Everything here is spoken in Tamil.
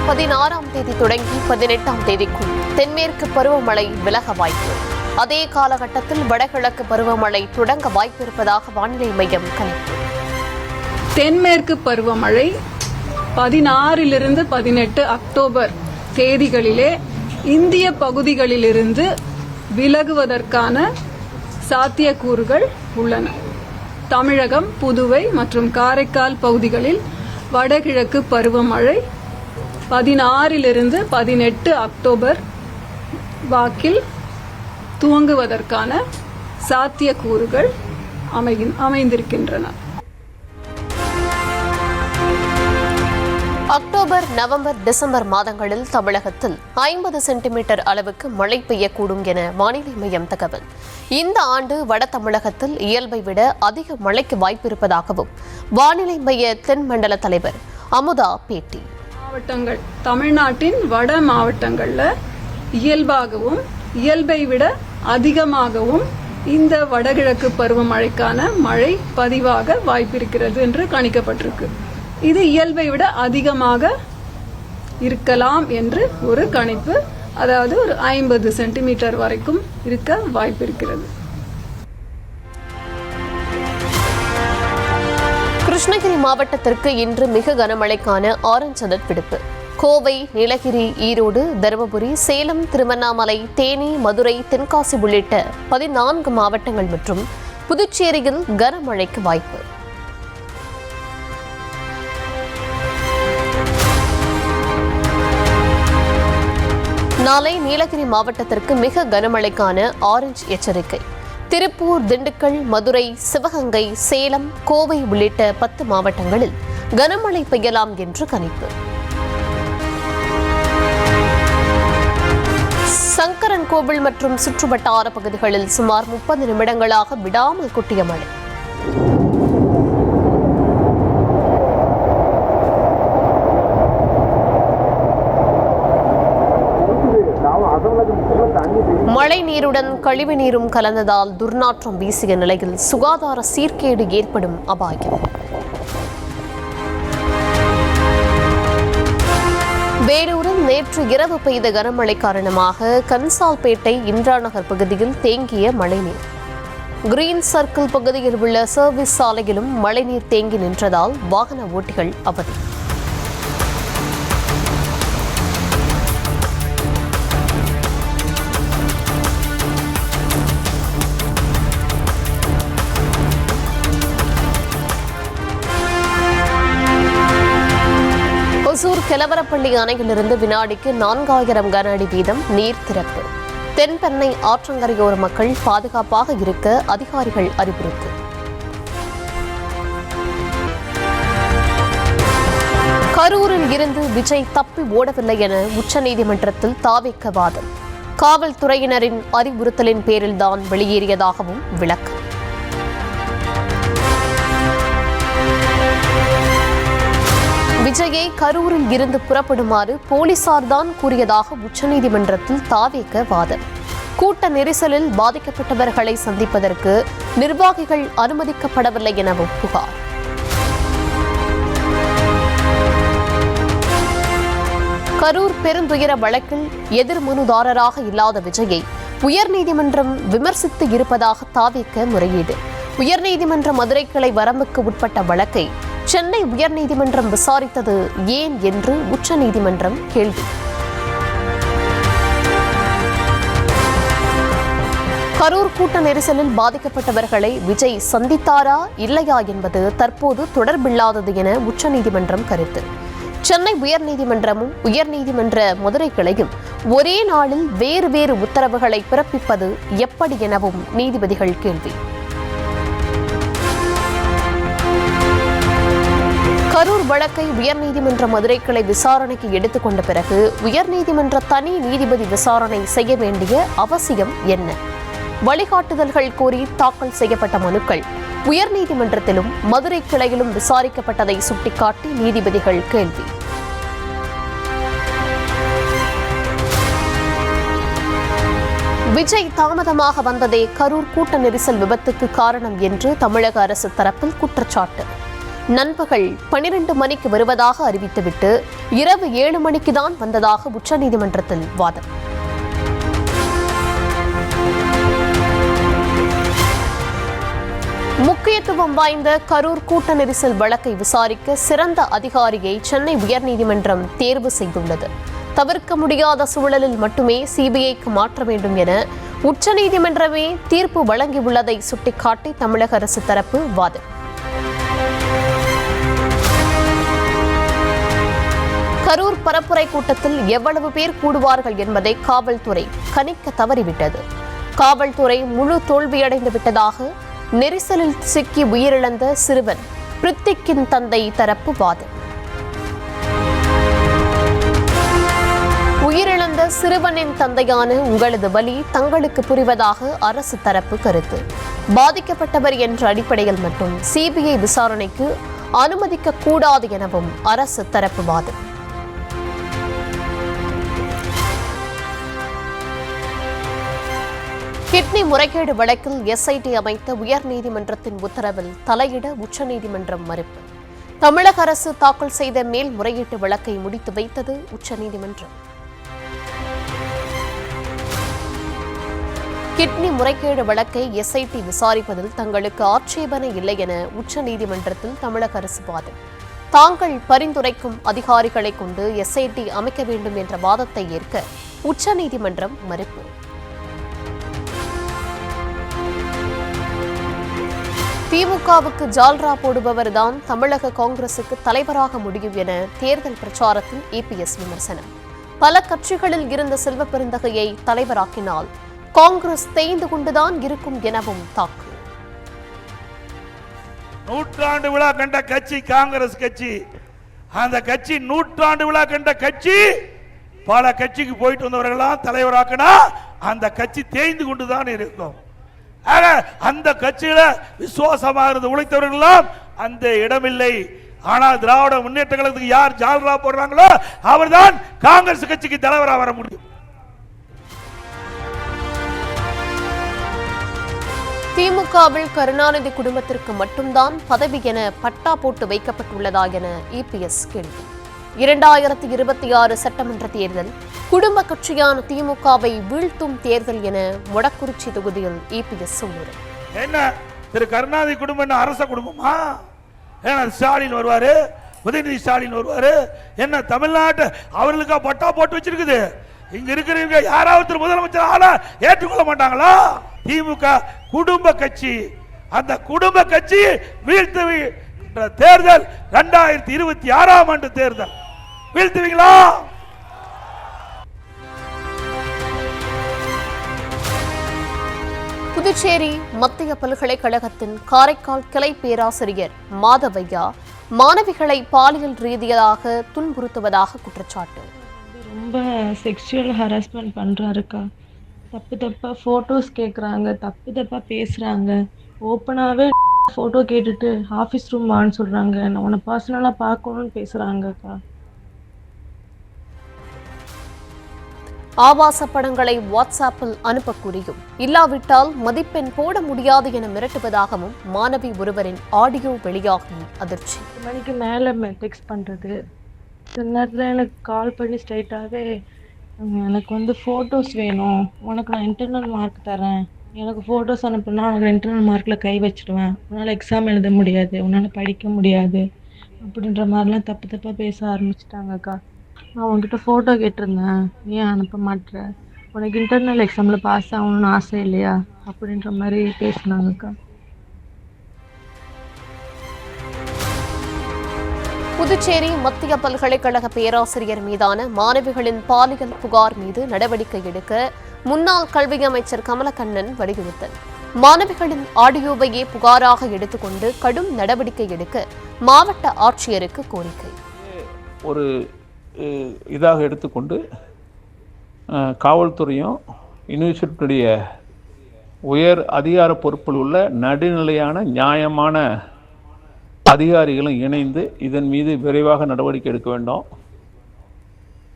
16ஆம் தேதி தொடங்கி 18ஆம் தேதிக்குள் தென்மேற்கு பருவமழை விலக வாய்ப்பு. அதே காலகட்டத்தில் வடகிழக்கு பருவமழை தொடங்க வாய்ப்பிருப்பதாக வானிலை மையம் கணிப்பு. தென்மேற்கு பருவமழை 16 to 18 அக்டோபர் தேதிகளிலே இந்திய பகுதிகளிலிருந்து விலகுவதற்கான சாத்தியக்கூறுகள் உள்ளன. தமிழகம், புதுவை மற்றும் காரைக்கால் பகுதிகளில் வடகிழக்கு பருவமழை 16 to 18 அக்டோபர் வாக்கில் துவங்குவதற்கான சாத்தியக்கூறுகள் அமைந்திருக்கின்றன. அக்டோபர், நவம்பர், டிசம்பர் மாதங்களில் தமிழகத்தில் 50 சென்டிமீட்டர் அளவுக்கு மழை பெய்யக்கூடும் என வானிலை மையம் தகவல். இந்த ஆண்டு வட தமிழகத்தில் இயல்பை விட அதிக மழைக்கு வாய்ப்பிருப்பதாகவும் வானிலை மைய தென்மண்டல தலைவர் அமுதா பேட்டி. மாவட்டங்கள், தமிழ்நாட்டின் வட மாவட்டங்கள்ல இயல்பாகவும் இயல்பை விட அதிகமாகவும் இந்த வடகிழக்கு பருவமழைக்கான மழை பதிவாக வாய்ப்பிருக்கிறது என்று கணிக்கப்பட்டிருக்கு. இது இயல்பை விட அதிகமாக இருக்கலாம் என்று ஒரு கணிப்பு, அதாவது ஒரு 50 சென்டிமீட்டர் வரைக்கும் இருக்க வாய்ப்பிருக்கிறது. கிருஷ்ணகிரி மாவட்டத்திற்கு இன்று மிக கனமழைக்கான ஆரஞ்ச் அலர்ட் விடுப்பு. கோவை, நீலகிரி, ஈரோடு, தருமபுரி, சேலம், திருவண்ணாமலை, தேனி, மதுரை, தென்காசி உள்ளிட்ட 14 மாவட்டங்கள் மற்றும் புதுச்சேரியில் கனமழைக்கு வாய்ப்பு. நாளை நீலகிரி மாவட்டத்திற்கு மிக கனமழைக்கான ஆரஞ்ச் எச்சரிக்கை. திருப்பூர், திண்டுக்கல், மதுரை, சிவகங்கை, சேலம், கோவை உள்ளிட்ட 10 மாவட்டங்களில் கனமழை பெய்யலாம் என்று கணிப்பு. சங்கரன் கோவில் மற்றும் சுற்றுவட்டார பகுதிகளில் சுமார் 30 நிமிடங்களாக விடாமல் கொட்டிய மழை. மழை நீருடன் கழிவு நீரும் கலந்ததால் துர்நாற்றம் வீசிய நிலையில் சுகாதார சீர்கேடு ஏற்படும் அபாயம். வேலூரில் நேற்று இரவு பெய்த கனமழை காரணமாக கன்சால்பேட்டை, இந்திராநகர் பகுதியில் தேங்கிய மழைநீர். கிரீன் சர்க்கிள் பகுதியில் உள்ள சர்வீஸ் சாலையிலும் மழைநீர் தேங்கி நின்றதால் வாகன ஓட்டிகள் அவதி. ஒசூர் கெலவரப்பள்ளி அணையிலிருந்து வினாடிக்கு 4000 கன அடி வீதம் நீர் திறப்பு. தென்பெண்ணை ஆற்றங்கரையோர மக்கள் பாதுகாப்பாக இருக்க அதிகாரிகள் அறிவுறுத்தல். கரூரில் இருந்து விஜய் தப்பி ஓடவில்லை என உச்சநீதிமன்றத்தில் தாவேக்க வாதம். காவல்துறையினரின் அறிவுறுத்தலின் பேரில்தான் வெளியேறியதாகவும் விளக்கம். விஜயை கரூரில் இருந்து புறப்படுமாறு போலீசார்தான் கூறியதாக உச்சநீதிமன்றத்தில் தாவேக்க வாதம். கூட்ட நெரிசலில் பாதிக்கப்பட்டவர்களை சந்திப்பதற்கு நிர்வாகிகள் அனுமதிக்கப்படவில்லை எனவும் புகார். கரூர் பெருந்துயர வழக்கில் எதிர் மனுதாரராக இல்லாத விஜயை உயர்நீதிமன்றம் விமர்சித்து இருப்பதாக தாவேக்க முறையீடு. உயர்நீதிமன்ற மதுரை கிளை வரம்புக்கு உட்பட்ட வழக்கை சென்னை உயர்நீதிமன்றம் விசாரித்தது ஏன் என்று உச்சநீதிமன்றம் கேள்வி. கரூர் கூட்ட நெரிசலில் பாதிக்கப்பட்டவர்களை விஜய் சந்தித்தாரா இல்லையா என்பது தற்போது தொடர்பில்லாதது என உச்சநீதிமன்றம் கருத்து. சென்னை உயர்நீதிமன்றமும் உயர்நீதிமன்ற மதுரை கிளையும் ஒரே நாளில் வேறு வேறு உத்தரவுகளை பிறப்பிப்பது எப்படி எனவும் நீதிபதிகள் கேள்வி. கரூர் வழக்கை உயர்நீதிமன்ற மதுரை கிளை விசாரணைக்கு எடுத்துக்கொண்ட பிறகு உயர்நீதிமன்ற தனி நீதிபதி விசாரணை செய்ய வேண்டிய அவசியம் என்ன? வழிகாட்டுதல்கள் கோரி தாக்கல் செய்யப்பட்ட மனுக்கள் உயர்நீதிமன்றத்திலும் மதுரை கிளையிலும் விசாரிக்கப்பட்டதை சுட்டிக்காட்டி நீதிபதிகள் கேள்வி. விஜய் தாமதமாக வந்ததே கரூர் கூட்ட நெரிசல் விபத்துக்கு காரணம் என்று தமிழக அரசு தரப்பில் குற்றச்சாட்டு. நண்பகல் 12 மணிக்கு வருவதாக அறிவித்துவிட்டு இரவு 7 மணிக்கு தான் வந்ததாக உச்சநீதிமன்றத்தில் வாதம். முக்கியத்துவம் வாய்ந்த கரூர் கூட்ட நெரிசல் வழக்கை விசாரிக்க சிறந்த அதிகாரியை சென்னை உயர்நீதிமன்றம் தேர்வு செய்துள்ளது. தவிர்க்க முடியாத சூழலில் மட்டுமே சிபிஐக்கு மாற்ற வேண்டும் என உச்சநீதிமன்றமே தீர்ப்பு வழங்கியுள்ளதை சுட்டிக்காட்டி தமிழக அரசு தரப்பு வாதம். கரூர் பரப்புரை கூட்டத்தில் எவ்வளவு பேர் கூடுவார்கள் என்பதை காவல்துறை கணிக்க தவறிவிட்டது. காவல்துறை முழு தோல்வியடைந்து விட்டதாக நெரிசலில் சிக்கி உயிரிழந்த சிறுவன் பிரித்திக்கின் தந்தை தரப்பு வாதம். உயிரிழந்த சிறுவனின் தந்தையான உங்களது வலி தங்களுக்கு புரிவதாக அரசு தரப்பு கருத்து. பாதிக்கப்பட்டவர் என்ற அடிப்படையில் மட்டும் சிபிஐ விசாரணைக்கு அனுமதிக்க கூடாது எனவும் அரசு தரப்பு வாதம். கிட்னி முறைகேடு வழக்கில் எஸ்ஐடி அமைத்த உயர்நீதிமன்றத்தின் உத்தரவில் தலையிட உச்சநீதிமன்றம் மறுப்பு. தமிழக அரசு தாக்கல் செய்த மேல்முறையீட்டு வழக்கை முடித்து வைத்தது உச்சநீதிமன்றம். கிட்னி முறைகேடு வழக்கை எஸ்ஐடி விசாரிப்பதில் தங்களுக்கு ஆட்சேபனை இல்லை என உச்சநீதிமன்றத்தில் தமிழக அரசு வாதம். தாங்கள் பரிந்துரைக்கும் அதிகாரிகளை கொண்டு எஸ்ஐடி அமைக்க வேண்டும் என்ற வாதத்தை ஏற்க உச்சநீதிமன்றம் மறுப்பு. திமுகவுக்கு ஜால்ரா போடுபவர்தான் தமிழக காங்கிரசுக்கு தலைவராக முடியும் என தேர்தல் பிரச்சாரத்தில் இபிஎஸ் விமர்சனம். பல கட்சிகளில் இருந்த செல்வ பெருந்தகையை தலைவராக்கினால் காங்கிரஸ் தேய்ந்து கொண்டுதான் இருக்கும் எனவும் தாக்கு. நூற்றாண்டு விழா கண்ட கட்சி காங்கிரஸ் கட்சி. அந்த கட்சி நூற்றாண்டு விழா கண்ட கட்சி. பல கட்சிக்கு போயிட்டு வந்தவர்களாம் தலைவராக்கினா அந்த கட்சி தேய்ந்து கொண்டுதான் இருக்கும். அந்த கட்சியில விசுவாசமா இருந்து உழைத்தவர்களெல்லாம் அந்த இடமில்லை. ஆனால் திராவிட முன்னேற்ற கழகத்துக்கு யார் ஜால்ரா போடுறாங்களோ அவர்தான் காங்கிரஸ் கட்சிக்கு தலைவராக வர முடியும். திமுகவில் கருணாநிதி குடும்பத்திற்கு மட்டும்தான் பதவி என பட்டா போட்டு வைக்கப்பட்டுள்ளதா என இபிஎஸ் கேள்வி. 2026 சட்டமன்ற தேர்தல் குடும்ப கட்சியான திமுகவை வீழ்த்தும் தேர்தல் என மொடக்குறிச்சி தொகுதியில் இபிஎஸ் சொன்னார். என்ன திரு கருணாநிதி குடும்பம் என்ன அரச குடும்பமா? ஸ்டாலின் வருவாரு, உதயநிதி ஸ்டாலின் வருவாரு. என்ன தமிழ்நாட்டு அவர்களுக்கா பட்டா போட்டு வச்சிருக்குது? இங்க இருக்கிறவங்க யாராவது முதலமைச்சர் ஆள ஏற்றுக்கொள்ள மாட்டாங்களா? திமுக குடும்ப கட்சி. அந்த குடும்ப கட்சி வீழ்த்து தேர்தல் 2026 ஆண்டு தேர்தல் வீழ்த்துவீங்களா? புதுச்சேரி மத்திய பல்கலைக்கழகத்தின் காரைக்கால் கிளை பேராசிரியர் மாதவையா மாணவிகளை பாலியல் ரீதியாக துன்புறுத்துவதாக குற்றச்சாட்டு. ரொம்ப செக்ஷுவல் ஹராஸ்மெண்ட் பண்றாருக்கா. தப்பா போட்டோஸ் கேட்குறாங்க, தப்பா பேசுறாங்க. ஓப்பனாகவே ஃபோட்டோ கேட்டுட்டு ஆஃபீஸ் ரூம் வான்னு சொல்றாங்க. நான் உன்னை பர்சனலாக பார்க்கணும்னு பேசுறாங்கக்கா. ஆபாச படங்களை வாட்ஸ்ஆப்பில் அனுப்ப கூறியும் இல்லாவிட்டால் மதிப்பெண் போட முடியாது என மிரட்டுவதாகவும் மாணவி ஒருவரின் ஆடியோ வெளியாகி அதிர்ச்சி. 10 மணிக்கு மேலே டெக்ஸ்ட் பண்ணுறது. சில நேரத்தில் எனக்கு கால் பண்ணி ஸ்ட்ரைட்டாகவே எனக்கு ஃபோட்டோஸ் வேணும், உனக்கு நான் இன்டர்னல் மார்க் தரேன், எனக்கு ஃபோட்டோஸ் அனுப்புனா உனக்கு இன்டர்னல் மார்க்கில் கை வச்சுடுவேன், உன்னால் எக்ஸாம் எழுத முடியாது, உன்னால் படிக்க முடியாது அப்படின்ற மாதிரிலாம் தப்பாக பேச ஆரம்பிச்சிட்டாங்கக்கா. நான் உன்கிட்ட ஃபோட்டோ கேட்டிருந்தேன், ஏன் அனுப்ப மாட்டேற, உனக்கு இன்டர்னல் எக்ஸாமில் பாஸ் ஆகணும்னு ஆசை இல்லையா அப்படின்ற மாதிரி பேசினாங்கக்கா. புதுச்சேரி மத்திய பல்கலைக்கழக பேராசிரியர் மீதான மாணவிகளின் பாலியல் புகார் மீது நடவடிக்கை எடுக்க முன்னாள் கல்வி அமைச்சர் கமலக்கண்ணன் வலியுறுத்தல். மாணவிகளின் ஆடியோவையே புகாராக எடுத்துக்கொண்டு கடும் நடவடிக்கை எடுக்க மாவட்ட ஆட்சியருக்கு கோரிக்கை. ஒரு இதாக எடுத்துக்கொண்டு காவல்துறையும் யூனிவர்சிட்டியுடைய உயர் அதிகார பொறுப்பில் உள்ள நடுநிலையான நியாயமான அதிகாரிகளும் இணைந்து இதன் மீது விரைவாக நடவடிக்கை எடுக்க வேண்டும்.